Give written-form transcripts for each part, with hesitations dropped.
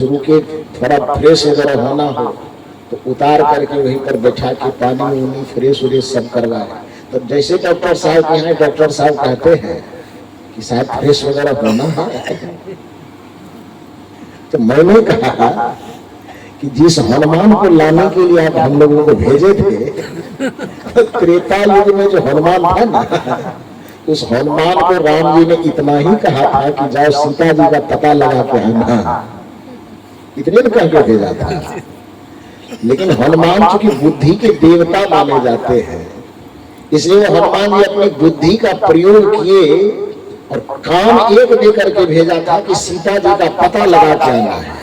शुरू के थोड़ा फ्रेश वगैरह होना हो तो उतार करके वहीं पर बैठा के पानी उनी फ्रेश व्रेश सब करवाए। तो जैसे डॉक्टर साहब के यहाँ डॉक्टर साहब कहते हैं कि साहब फ्रेश वगैरह होना है, तो मैंने कहा कि जिस हनुमान को लाने के लिए आप हम लोगों को भेजे थे, त्रेता युग में जो हनुमान था ना, उस हनुमान को राम जी ने इतना ही कहा था कि जाओ सीता जी का पता लगा के आना, इतने कह के भेजा था। लेकिन हनुमान चूंकि बुद्धि के देवता माने जाते हैं, इसलिए हनुमान जी अपनी बुद्धि का प्रयोग किए और काम एक देकर के भेजा था कि सीता जी का पता लगा के आना है।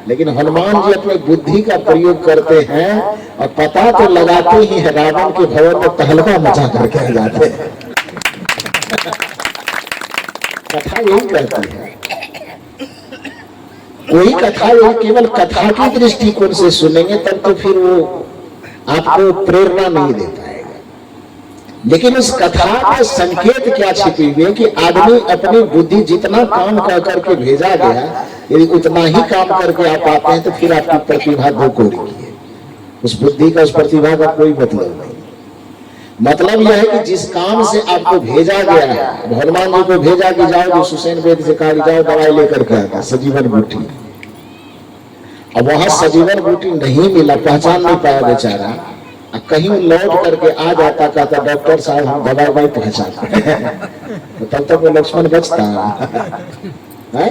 लेकिन हनुमान जी अपनी बुद्धि का प्रयोग करते हैं और पता तो लगाते ही है, रावण के भवन में तहलका मचा करके आ जाते हैं। कथा यही कहती है, कोई कथा यही केवल कथा की दृष्टिकोण से सुनेंगे तब तो फिर वो आपको प्रेरणा नहीं दे पाएगा। लेकिन उस कथा में संकेत क्या छिपी हुई है कि आदमी अपनी बुद्धि जितना काम कर करके भेजा गया, यदि उतना ही काम करके आप आते हैं तो फिर आपकी प्रतिभा दो कोड़ी की है। उस बुद्धि का, उस प्रतिभा का कोई मतलब नहीं। मतलब यह है कि जिस काम से आपको भेजा गया है, हनुमान जी को भेजा कि जाओ जो सुसैन वेद से कहा जाओ दवाई लेकर के आता सजीवन बूटी। अब वहां सजीवन बूटी नहीं मिला, पहचान नहीं पाया बेचारा, कहीं लौट करके आ जाता, कहता डॉक्टर साहब हम दवाई नहीं पहचान तो तब तक वो लक्ष्मण बचता है।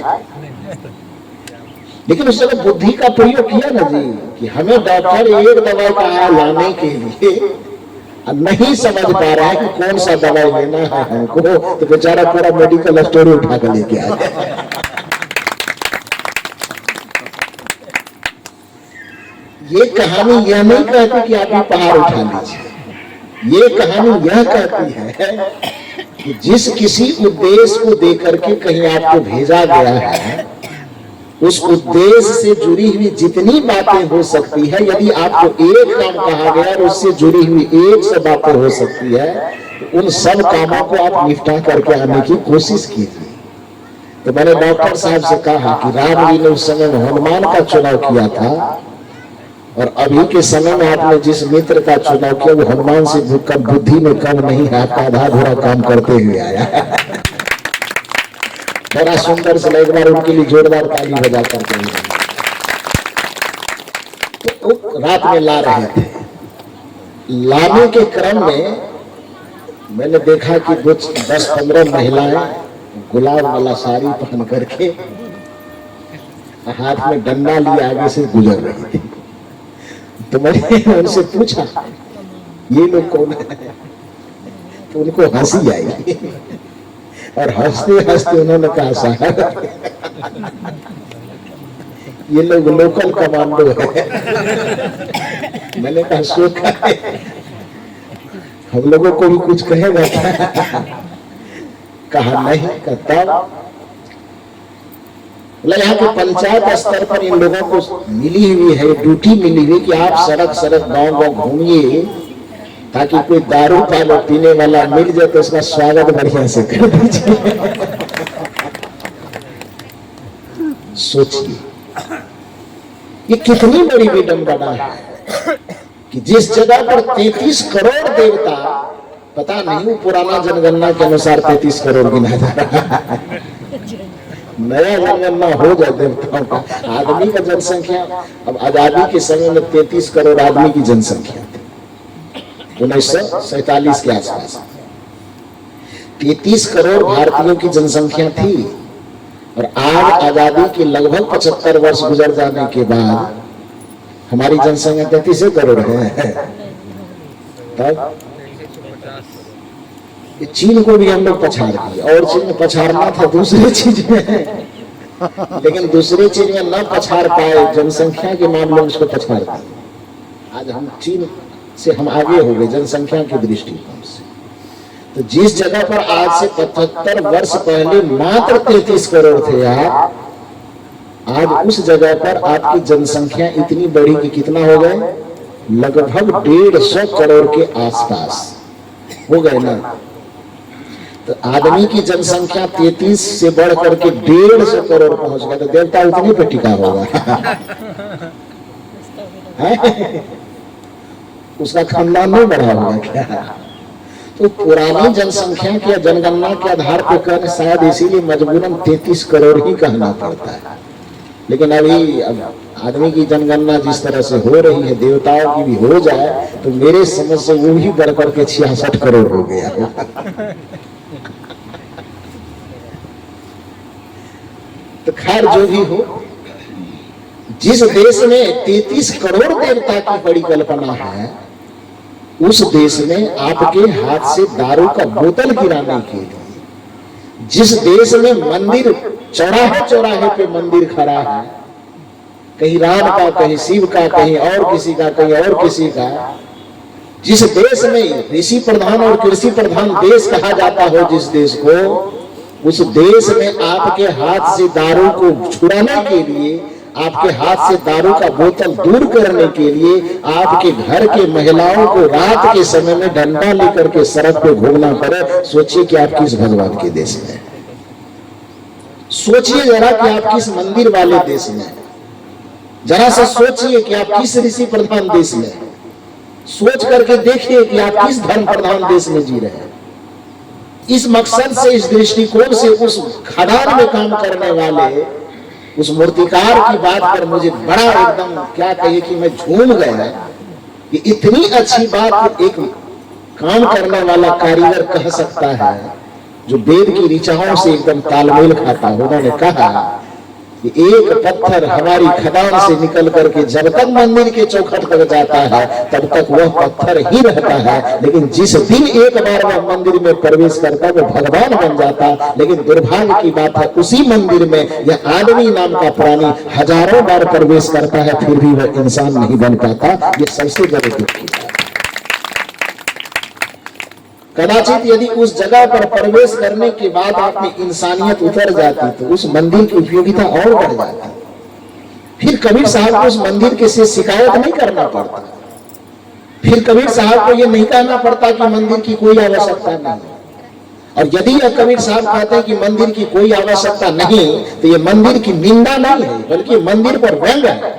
लेकिन उस समय बुद्धि का प्रयोग किया ना जी कि हमें डॉक्टर एक दवाई कहा लाने के लिए, नहीं समझ पा रहा है कि कौन सा दवाई लेना है हमको, तो बेचारा पूरा मेडिकल स्टोर उठा कर लेके आ गया। ये कहानी यह नहीं कहती कि आप ये पहाड़ उठा लीजिए, ये कहानी यह कहती है कि जिस किसी उद्देश्य को देकर के कहीं आपको भेजा गया है, उस उद्देश्य से जुड़ी हुई जितनी बातें हो सकती है, यदि आपको एक काम कहा गया और उससे जुड़ी हुई 100 बातें हो सकती है, तो उन सब कामों को आप निपटा करके आने की कोशिश कीजिए। तो मैंने डॉक्टर साहब से कहा कि राम जी ने उस समय में हनुमान का चुनाव किया था और अभी के समय में आपने जिस मित्र का चुनाव किया वो हनुमान से बुद्धि में कम नहीं है, आपका आधा अधूरा काम करते हुए आया है। बड़ा सुंदर से एक बार उनके लिए जोरदार ताली बजा करते हुए तो रात में ला रहे थे। लाने के क्रम में मैंने देखा कि 10-15 महिलाएं गुलाब वाला साड़ी पहन करके हाथ में डंडा लिए आगे से गुजर रही थी। तो मैंने उनसे पूछा ये लोग कौन है, तो उनको हंसी आई और हंसते हंसते उन्होंने कहा साहब ये लोग लोकल कमांडो है। मैंने कहा सो हम लोगों को भी कुछ कहेगा कहा नहीं कहता। यहाँ के पंचायत स्तर पर इन लोगों को मिली हुई है, ड्यूटी मिली हुई कि आप सड़क सड़क गांव गांव घूमिए, ताकि कोई दारू पालो पीने वाला मिल जाए तो उसका स्वागत बढ़िया से कर दीजिए। सोचिए ये कितनी बड़ी विडंबना है कि जिस जगह पर 33 करोड़ देवता, पता नहीं पुराना जनगणना के अनुसार 33 करोड़ गिना जा रहा है, नया जनगणना हो जाए देवताओं का। आदमी का जनसंख्या अब आजादी के समय में 33 करोड़ आदमी की जनसंख्या थी 1947 के आसपास। 33 करोड़ भारतीयों की जनसंख्या थी और आज आजादी के लगभग 75 वर्ष गुजर जाने के बाद हमारी जनसंख्या 33 करोड़ है। तब चीन को भी हम लोग पछाड़ दिए, और चीन में पछाड़ना था दूसरी चीज में, लेकिन दूसरी चीज में न पछाड़ पाए, जनसंख्या के मामले में उसको पछाड़ दिए। आज हम चीन से हम आगे हो गए जनसंख्या की दृष्टिकोण से। तो जिस जगह पर आज से 75 वर्ष पहले मात्र 33 करोड़ थे आप, आज उस जगह पर आपकी जनसंख्या इतनी बड़ी कि कितना हो गए, लगभग 150 करोड़ के आसपास हो गए ना। तो आदमी की जनसंख्या 33 से बढ़ करके 150 करोड़ पहुंच गया, तो देवता उतनी पे टिका होगा। उसका खानदान नहीं बढ़ा होगा क्या? तो पुरानी जनसंख्या की जनगणना के आधार पर कहने शायद इसीलिए मजबूरन 33 करोड़ ही कहना पड़ता है। लेकिन अभी आदमी की जनगणना जिस तरह से हो रही है, देवताओं की भी हो जाए तो मेरे समझ से वो भी बढ़ करके 66 करोड़ हो गया। तो खैर जो भी हो, जिस देश में 33 करोड़ देवता की बड़ी कल्पना है, उस देश में आपके हाथ से दारू का बोतल गिराने के लिए, जिस देश में मंदिर चौराहे चौराहे पे मंदिर खड़ा है, कहीं राम का, कहीं शिव का, कहीं और किसी का, कहीं और किसी का, जिस देश में ऋषि प्रधान और कृषि प्रधान देश कहा जाता हो जिस देश को, उस देश में आपके हाथ से दारू को छुड़ाने के लिए, आपके हाथ से दारू का बोतल दूर करने के लिए आपके घर के महिलाओं को रात के समय में डंडा लेकर के सड़क पे घूमना पड़े। सोचिए कि आप किस भगवान के देश में, सोचिए जरा कि आप किस मंदिर वाले देश में, जरा सा सोचिए कि आप किस ऋषि प्रधान देश में, सोच करके देखिए कि आप किस धर्म प्रधान देश में जी रहे हैं। इस मकसद से, इस दृष्टिकोण से उस खदान में काम करने वाले उस मूर्तिकार की बात पर मुझे बड़ा एकदम क्या कहिए कि मैं झूम गया कि इतनी अच्छी बात एक काम करने वाला कारीगर कह सकता है जो वेद की ऋचाओं से एकदम तालमेल खाता हो। उन्होंने कहा कि एक पत्थर हमारी खदान से निकल करके जब तक मंदिर के चौखट तक जाता है तब तक वह पत्थर ही रहता है, लेकिन जिस दिन एक बार वह मंदिर में प्रवेश करता है वो भगवान बन जाता। लेकिन दुर्भाग्य की बात है, उसी मंदिर में यह आदमी नाम का प्राणी हजारों बार प्रवेश करता है, फिर भी वह इंसान नहीं बन पाता। ये सबसे बड़ी दुख की बात। कदाचित यदि उस जगह पर प्रवेश करने के बाद आप में इंसानियत उतर जाती तो उस मंदिर की उपयोगिता और बढ़ जाती। फिर कबीर साहब को उस मंदिर के से शिकायत नहीं करना पड़ता, फिर कबीर साहब को यह नहीं कहना पड़ता कि मंदिर की कोई आवश्यकता नहीं। और यदि यह कबीर साहब कहते हैं कि मंदिर की कोई आवश्यकता नहीं, तो यह मंदिर की निंदा नहीं है, बल्कि मंदिर पर व्यंग है।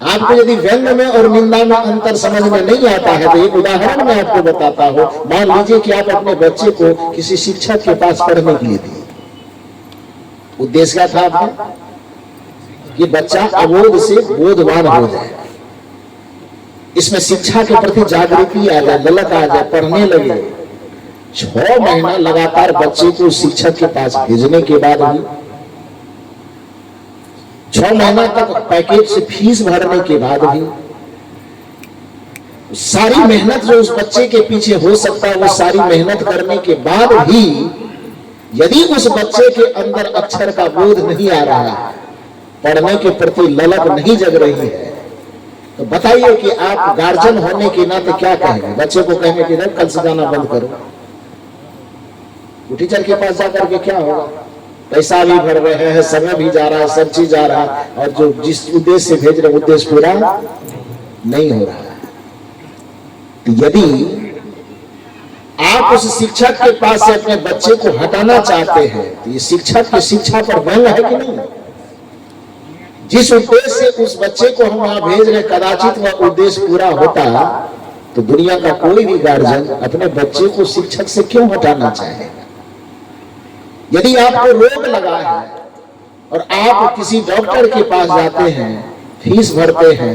आपको यदि व्यंग में और निंदा में अंतर समझ में नहीं आता है तो एक उदाहरण मैं आपको बताता हूं। मान लीजिए कि आप अपने बच्चे को किसी शिक्षक के पास पढ़ने के लिए दिए, उद्देश्य क्या था आपका कि बच्चा अबोध से बोधवान हो जाए, इसमें शिक्षा के प्रति जागृति आ जाए, ललक आ जाए, पढ़ने लगे। 6 महीना लगातार बच्चे को शिक्षक के पास भेजने के बाद भी, 6 महीना तक पैकेज से फीस भरने के बाद भी, सारी मेहनत जो उस बच्चे के पीछे हो सकता है वो सारी मेहनत करने के बाद भी यदि उस बच्चे के अंदर अक्षर का बोध नहीं आ रहा है, पढ़ने के प्रति ललक नहीं जग रही है, तो बताइए कि आप गार्जियन होने के नाते क्या कहेंगे? बच्चे को कहेंगे कि कल से जाना बंद करो, टीचर के पास जाकर के क्या होगा? पैसा भी भर रहे हैं, समय भी जा रहा है, सब चीज जा रहा है, और जो जिस उद्देश्य से भेज रहे उद्देश्य पूरा नहीं हो रहा है। तो यदि आप उस शिक्षक के पास से अपने बच्चे को हटाना चाहते हैं तो ये शिक्षक की शिक्षा पर व्यंग है कि नहीं? जिस उद्देश्य से उस बच्चे को हम वहां भेज रहे कदाचित वह उद्देश्य पूरा होता तो दुनिया का कोई भी गार्जियन अपने बच्चे को शिक्षक से क्यों हटाना चाहेगा? यदि आपको रोग लगा है और आप किसी डॉक्टर के पास जाते हैं, फीस भरते हैं,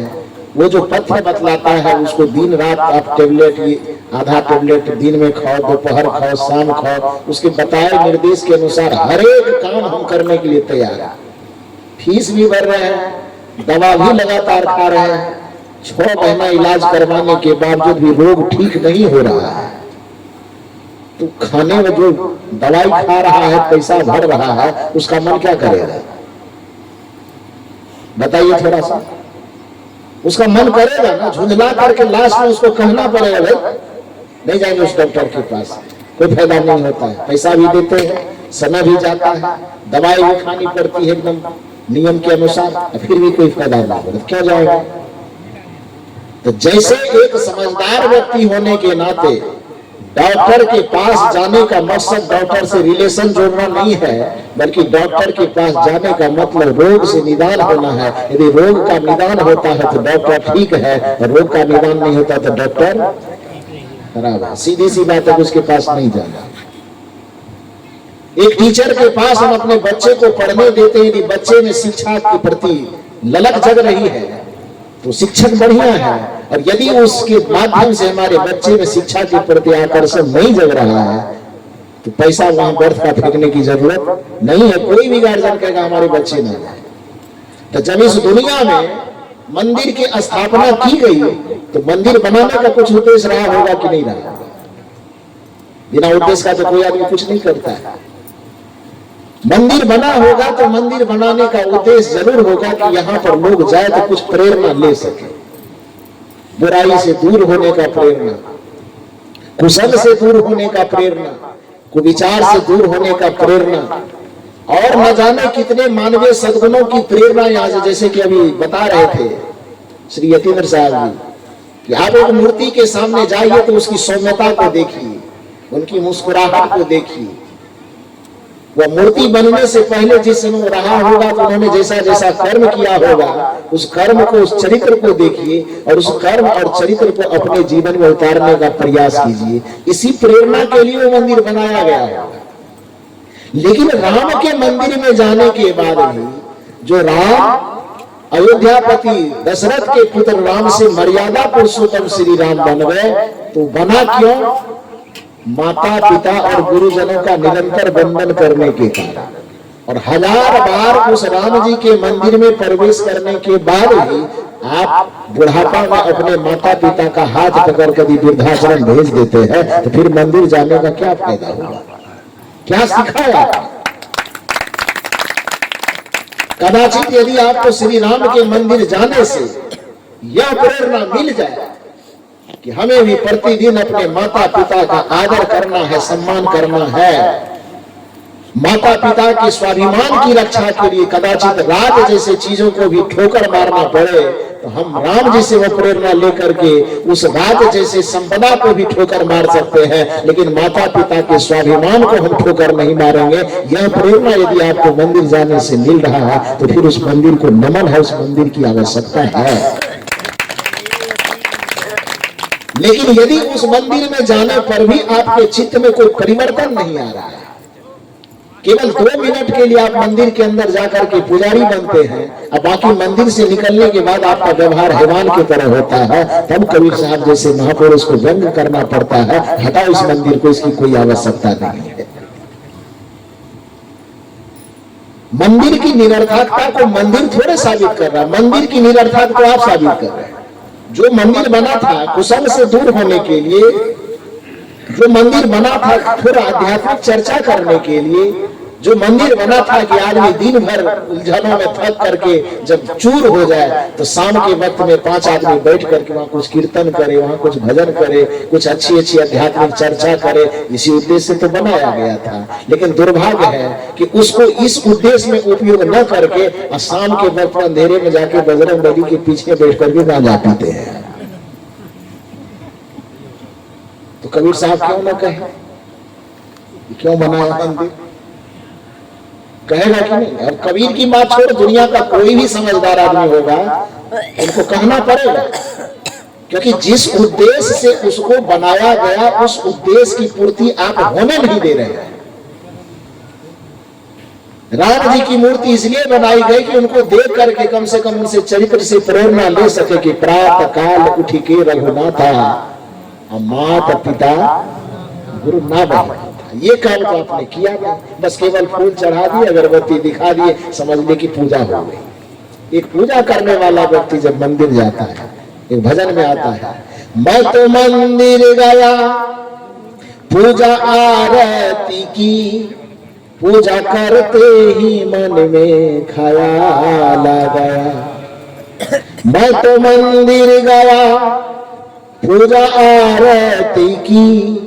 वो जो पथ्य बतलाता है उसको दिन रात आप टेबलेट, ये आधा टेबलेट दिन में खाओ, दोपहर खाओ, शाम खाओ, उसके बताए निर्देश के अनुसार हर एक काम हम करने के लिए तैयार हैं। फीस भी भर रहे हैं, दवा भी लगातार खा रहे हैं, 6 महीना इलाज करवाने के बावजूद भी रोग ठीक नहीं हो रहा है, तो खाने में जो दवाई खा रहा है, पैसा भर रहा है, उसका मन क्या करेगा? बताइए थोड़ा सा। उसका मन करेगा ना, झुंझला करके लास्ट में उसको कहना पड़ेगा भाई नहीं जाएंगे उस डॉक्टर के पास, कोई फायदा नहीं होता है, पैसा भी देते हैं, समय भी जाता है, दवाई भी खानी पड़ती है एकदम नियम के अनुसार, फिर भी कोई फायदा नहीं होता, क्यों जाएगा? तो जैसे एक समझदार व्यक्ति होने के नाते डॉक्टर के पास जाने का मकसद डॉक्टर से रिलेशन जोड़ना नहीं है, बल्कि डॉक्टर के पास जाने का मतलब रोग से निदान होना है। यदि रोग का निदान होता है तो डॉक्टर ठीक है, और रोग का निदान नहीं होता तो डॉक्टर खराब है। सीधी सी बात है कि उसके पास नहीं जाना। एक टीचर के पास हम अपने बच्चे को पढ़ने देते हैं, यदि बच्चे में शिक्षा के प्रति ललक जग रही है तो शिक्षक बढ़िया है, और यदि उसके माध्यम से हमारे बच्चे में शिक्षा के प्रति आकर्षण नहीं जग रहा है तो पैसा वहां व्यर्थ का फेंकने की जरूरत नहीं है। कोई भी गार्जियन कहेगा हमारे बच्चे ना जाए। तो जब इस दुनिया में मंदिर की स्थापना की गई तो मंदिर बनाने का कुछ उद्देश्य रहा होगा कि नहीं रहा? बिना उद्देश्य का तो कोई आदमी कुछ नहीं करता है। मंदिर बना होगा तो मंदिर बनाने का उद्देश्य जरूर होगा कि यहाँ पर लोग जाए तो कुछ प्रेरणा ले सके, बुराई से दूर होने का प्रेरणा, कुशल से दूर होने का प्रेरणा, कुविचार से दूर होने का प्रेरणा, और न जाने कितने मानवीय सद्गुणों की प्रेरणा यहाँ से। जैसे कि अभी बता रहे थे श्री यतीन्द्र साहब जी कि आप एक मूर्ति के सामने जाइए तो उसकी सौम्यता को देखिए, उनकी मुस्कुराहट को देखिए। वह मूर्ति बनने से पहले जिस समय रहा होगा तो उन्होंने जैसा जैसा कर्म किया होगा उस कर्म को, उस चरित्र को देखिए, और उस कर्म और चरित्र को अपने जीवन में उतारने का प्रयास कीजिए। इसी प्रेरणा के लिए वो मंदिर बनाया गया है। लेकिन राम के मंदिर में जाने के बाद भी जो राम अयोध्यापति दशरथ के पुत्र राम से मर्यादा पुरुषोत्तम श्री राम बन गए, तो बना क्यों? माता पिता और गुरुजनों का निरंतर वंदन करने के कारण। और 1000 बार उस राम जी के मंदिर में प्रवेश करने के बाद भी आप बुढ़ापा में अपने माता पिता का हाथ पकड़ कर वृद्धाश्रम भेज देते हैं, तो फिर मंदिर जाने का क्या फायदा होगा? क्या सिखाया? कदाचित यदि आपको श्री राम के मंदिर जाने से यह प्रेरणा मिल जाए कि हमें भी प्रतिदिन अपने माता पिता का आदर करना है, सम्मान करना है, माता पिता के स्वाभिमान की रक्षा के लिए कदाचित राज जैसे चीजों को भी ठोकर मारना पड़े, तो हम राम जी से वो प्रेरणा लेकर के उस राज जैसे संपदा को भी ठोकर मार सकते हैं, लेकिन माता पिता के स्वाभिमान को हम ठोकर नहीं मारेंगे। यह प्रेरणा यदि आपको मंदिर जाने से मिल रहा है तो फिर उस मंदिर को नमन है, उस मंदिर की आवश्यकता है। लेकिन यदि उस मंदिर में जाने पर भी आपके चित्त में कोई परिवर्तन नहीं आ रहा है, केवल 2 मिनट के लिए आप मंदिर के अंदर जाकर के पुजारी बनते हैं, अब बाकी मंदिर से निकलने के बाद आपका व्यवहार हैवान की तरह होता है, तब कबीर साहब जैसे महापुरुष को व्यंग करना पड़ता है, हटाओ इस मंदिर को, इसकी कोई आवश्यकता नहीं है। मंदिर की निरर्थकता को मंदिर थोड़े साबित कर रहा है, मंदिर की निरर्थकता को आप साबित कर रहे हैं। जो मंदिर बना था कुशल से दूर होने के लिए, जो मंदिर बना था थोड़ा आध्यात्मिक चर्चा करने के लिए, जो मंदिर बना था कि आदमी दिन भर उलझनों में थक करके जब चूर हो जाए तो शाम के वक्त में 5 आदमी बैठ करके वहां कुछ कीर्तन करे, वहां कुछ भजन करे, कुछ अच्छी अच्छी आध्यात्मिक चर्चा करे, इसी उद्देश्य से तो बनाया गया था। लेकिन दुर्भाग्य है कि उसको इस उद्देश्य में उपयोग न करके शाम के वक्त अंधेरे में जाके बजरंग बली के पीछे बैठ करके गांजा पीते हैं। तो कबीर साहब क्यों न कहे, क्यों बनाया मंदिर? कहेगा कि नहीं? और कबीर की बात छोड़, दुनिया का कोई भी समझदार आदमी होगा उनको कहना पड़ेगा, क्योंकि जिस उद्देश्य से उसको बनाया गया उस उद्देश्य की पूर्ति आप होने नहीं दे रहे हैं। राम जी की मूर्ति इसलिए बनाई गई कि उनको देख करके कम से कम उनसे चरित्र से प्रेरणा ले सके कि प्रातः काल उठी के रघुनाथा माता पिता गुरु ना बने। ये काम तो आपने किया नहीं, बस केवल फूल चढ़ा दिए, अगरबत्ती दिखा दिए, समझ ले कि पूजा हो गई। एक पूजा करने वाला व्यक्ति जब मंदिर जाता है, एक भजन में आता है, मैं तो मंदिर गया पूजा आरती की, पूजा करते ही मन में ख्याल आ गया। मैं तो मंदिर गया पूजा आरती की,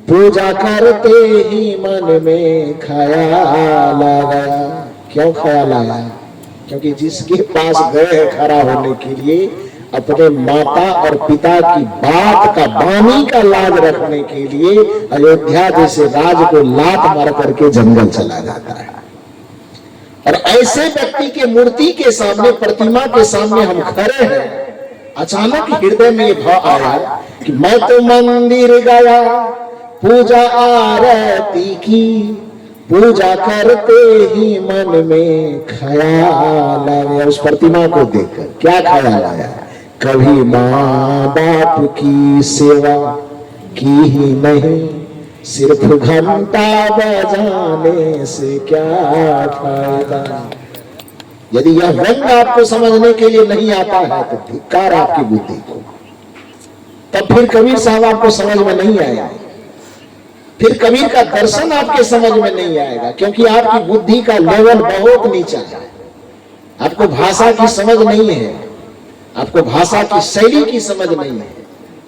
पूजा करते ही मन में ख्याल आ गया। क्यों ख्याल आया? क्योंकि जिसके पास गए खड़ा होने के लिए अपने माता और पिता की बात का, वाणी का लाज रखने के लिए अयोध्या जैसे राज को लात मार करके जंगल चला जाता है। और ऐसे व्यक्ति के मूर्ति के सामने, प्रतिमा के सामने हम खड़े हैं, अचानक हृदय में ये भाव आया कि मैं तो मंदिर गया, पूजा आरती की, पूजा करते ही मन में ख्याल आया। उस प्रतिमा को देखकर क्या ख्याल आया? कभी माँ बाप की सेवा की ही नहीं, सिर्फ घंटा बजाने से क्या फायदा। यदि यह व्यंग आपको समझने के लिए नहीं आता है तो धिक्कार आपकी बुद्धि को। तब फिर कबीर साहब आपको समझ में नहीं आएगा, फिर कबीर का दर्शन आपके समझ में नहीं आएगा, क्योंकि आपकी बुद्धि का लेवल बहुत नीचा है। आपको भाषा की समझ नहीं है, आपको भाषा की शैली की समझ नहीं है,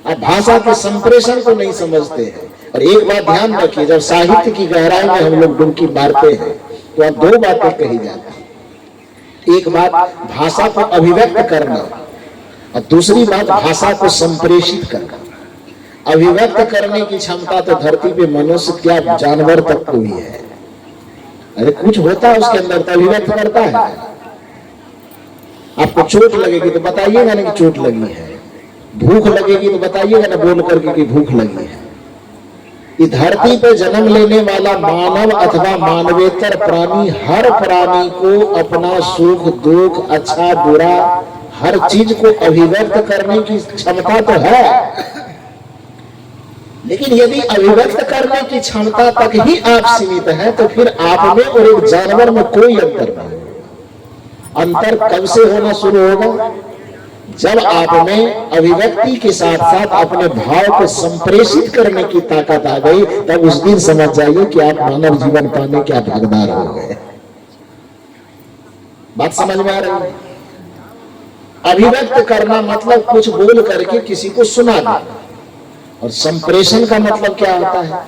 आप भाषा के संप्रेषण को नहीं समझते हैं। और एक बात ध्यान रखिए, जब साहित्य की गहराई में हम लोग डुबकी मारते हैं तो अब दो बातें कही जाती हैं। एक बात भाषा को अभिव्यक्त करना, और दूसरी बात भाषा को संप्रेषित करना। अभिव्यक्त करने की क्षमता तो धरती पे मनुष्य क्या जानवर तक को ही है। अरे कुछ होता है उसके अंदर तो अभिव्यक्त करता है। आपको चोट लगेगी तो बताइएगा ना कि चोट लगी है, भूख लगेगी तो बताइएगा ना बोल करके कि भूख लगी है। इस धरती पे जन्म लेने वाला मानव अथवा मानवेतर प्राणी, हर प्राणी को अपना सुख दुख, अच्छा बुरा, हर चीज को अभिव्यक्त करने की क्षमता तो है। लेकिन यदि अभिव्यक्त करने की क्षमता तक ही आप सीमित हैं तो फिर आप में और एक जानवर में कोई अंतर नहीं। अंतर कब से होना शुरू होगा? जब आप में अभिव्यक्ति के साथ साथ अपने भाव को संप्रेषित करने की ताकत आ गई, तब उस दिन समझ जाइए कि आप मानव जीवन पाने के आप हकदार हो गए। बात समझ में आ रही है? अभिव्यक्त करना मतलब कुछ बोल करके किसी को सुना देना, और संप्रेषण का मतलब क्या होता है?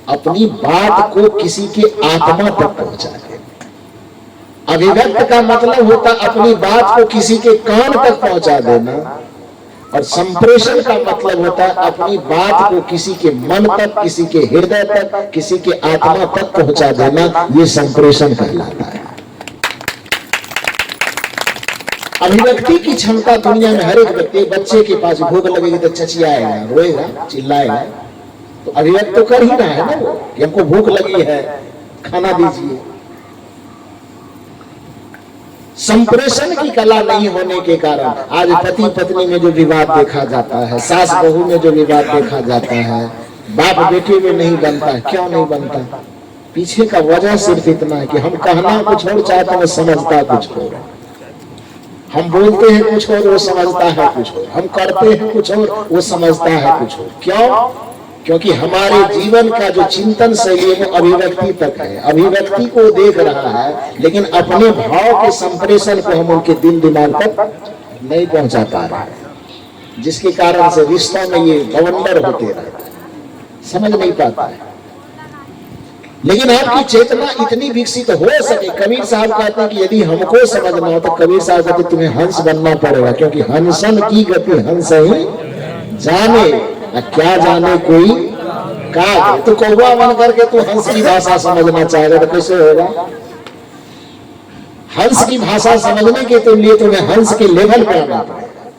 अपनी बात को किसी के आत्मा तक पहुंचा देना। अभिव्यक्त का मतलब होता अपनी बात को किसी के कान तक पहुंचा देना, और संप्रेषण का मतलब होता अपनी बात को किसी के मन तक, किसी के हृदय तक, किसी के आत्मा तक पहुंचा देना। ये संप्रेषण कहलाता है। अभिव्यक्ति की क्षमता दुनिया में हर एक व्यक्ति, बच्चे के पास भूख लगेगी तो चचियाएगा, रोएगा, चिल्लाएगा, तो अभिव्यक्त तो कर ही रहा है ना वो कि हमको भूख लगी है, खाना दीजिए। संप्रेषण की कला नहीं होने के कारण आज पति पत्नी में जो विवाद देखा जाता है, सास बहू में जो विवाद देखा जाता है, बाप बेटे में नहीं बनता है। क्यों नहीं बनता? पीछे का वजह सिर्फ इतना है कि हम कहना कुछ और चाहते हैं, समझता कुछ और। हम बोलते हैं कुछ और, वो समझता है कुछ और। हम करते हैं कुछ और, वो समझता है कुछ और। क्यों? क्योंकि हमारे जीवन का जो चिंतन शैली है वो अभिव्यक्ति तक है, अभिव्यक्ति को देख रहा है, लेकिन अपने भाव के संप्रेषण को हम उनके दिल दिमाग तक नहीं पहुंचा पा रहे हैं, जिसके कारण से रिश्तों में ये बवंडर होते रहते हैं, समझ नहीं पाता है। लेकिन आपकी चेतना इतनी विकसित हो सके। कबीर साहब कहते हैं कि यदि हमको समझना हो तो कबीर साहब कहते तुम्हें हंस बनना पड़ेगा, क्योंकि हंसन की गति हंस ही जाने, क्या जाने कोई का। तो कौवा बन करके तू हंस की भाषा समझना चाहेगा तो कैसे होगा? हंस की भाषा समझने के लिए तुम्हें हंस के लेवल पर आना पड़ेगा।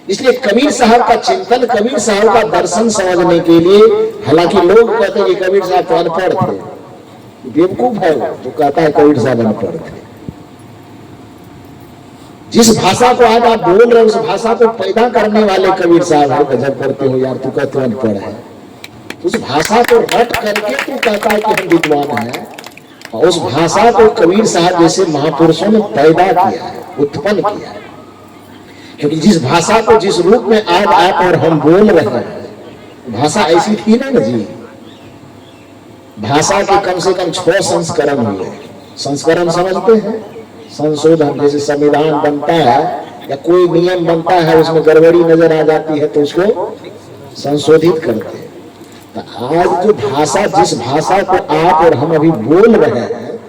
इसलिए कबीर साहब का चिंतन, कबीर साहब का दर्शन समझने के लिए, हालांकि लोग कहते हैं कि कबीर साहब तो अनपढ़ थे, बेवकूफ है वो जो कहता है कबीर साहब अनपढ़ थे। जिस भाषा को आज आप बोल रहे हो उस भाषा को पैदा करने वाले कबीर साहब है। गजब करते हो यार, तू कहते हो अनपढ़ है, उस भाषा को रट करके तू कहता है कि हम विद्वान हैं। और उस भाषा को कबीर साहब जैसे महापुरुषों ने पैदा किया है, उत्पन्न किया है। क्योंकि जिस भाषा को जिस रूप में आज आप और हम बोल रहे हैं, भाषा ऐसी थी ना जी। भाषा के कम से कम 6 संस्करण हुए। संस्करण समझते हैं? संशोधन, जैसे संविधान बनता है या कोई नियम बनता है, उसमें गड़बड़ी नजर आ जाती है तो उसको संशोधित करते हैं। तो आज जो भाषा, जिस भाषा को आप और हम अभी बोल रहे हैं,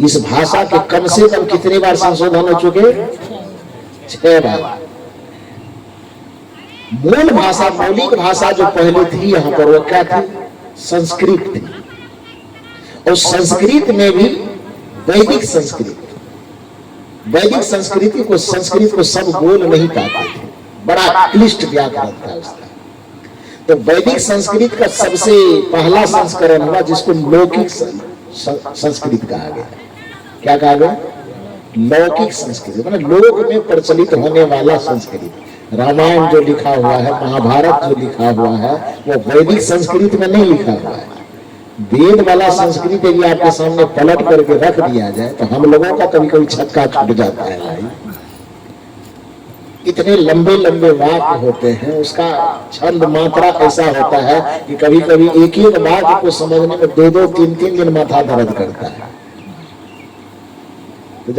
इस भाषा के कम से कम कितनी बार संशोधन हो चुके? 6 बार। मूल भाषा, मौलिक भाषा जो पहले थी यहाँ पर, वो क्या थी? संस्कृत थी। और संस्कृत में भी वैदिक संस्कृत, वैदिक संस्कृति को, संस्कृत को सब बोल नहीं पाते थे, बड़ा क्लिष्ट व्याकरण था उसका। तो वैदिक संस्कृत का सबसे पहला संस्करण हुआ जिसको लौकिक संस्कृत कहा गया। क्या कहा गया? लौकिक संस्कृत, मतलब लोक में प्रचलित होने वाला संस्कृत। रामायण जो लिखा हुआ है, महाभारत जो लिखा हुआ है, वो वैदिक संस्कृत में नहीं लिखा हुआ है। वेद वाला संस्कृत यदि आपके सामने पलट करके रख दिया जाए तो हम लोगों का कभी कभी छक्का छूट जाता है भाई। इतने लंबे लंबे वाक्य होते हैं, उसका छंद मात्रा ऐसा होता है कि कभी कभी एक ही वाक्य को समझने में 2-2, 3-3 दिन माथा दर्द करता है। तो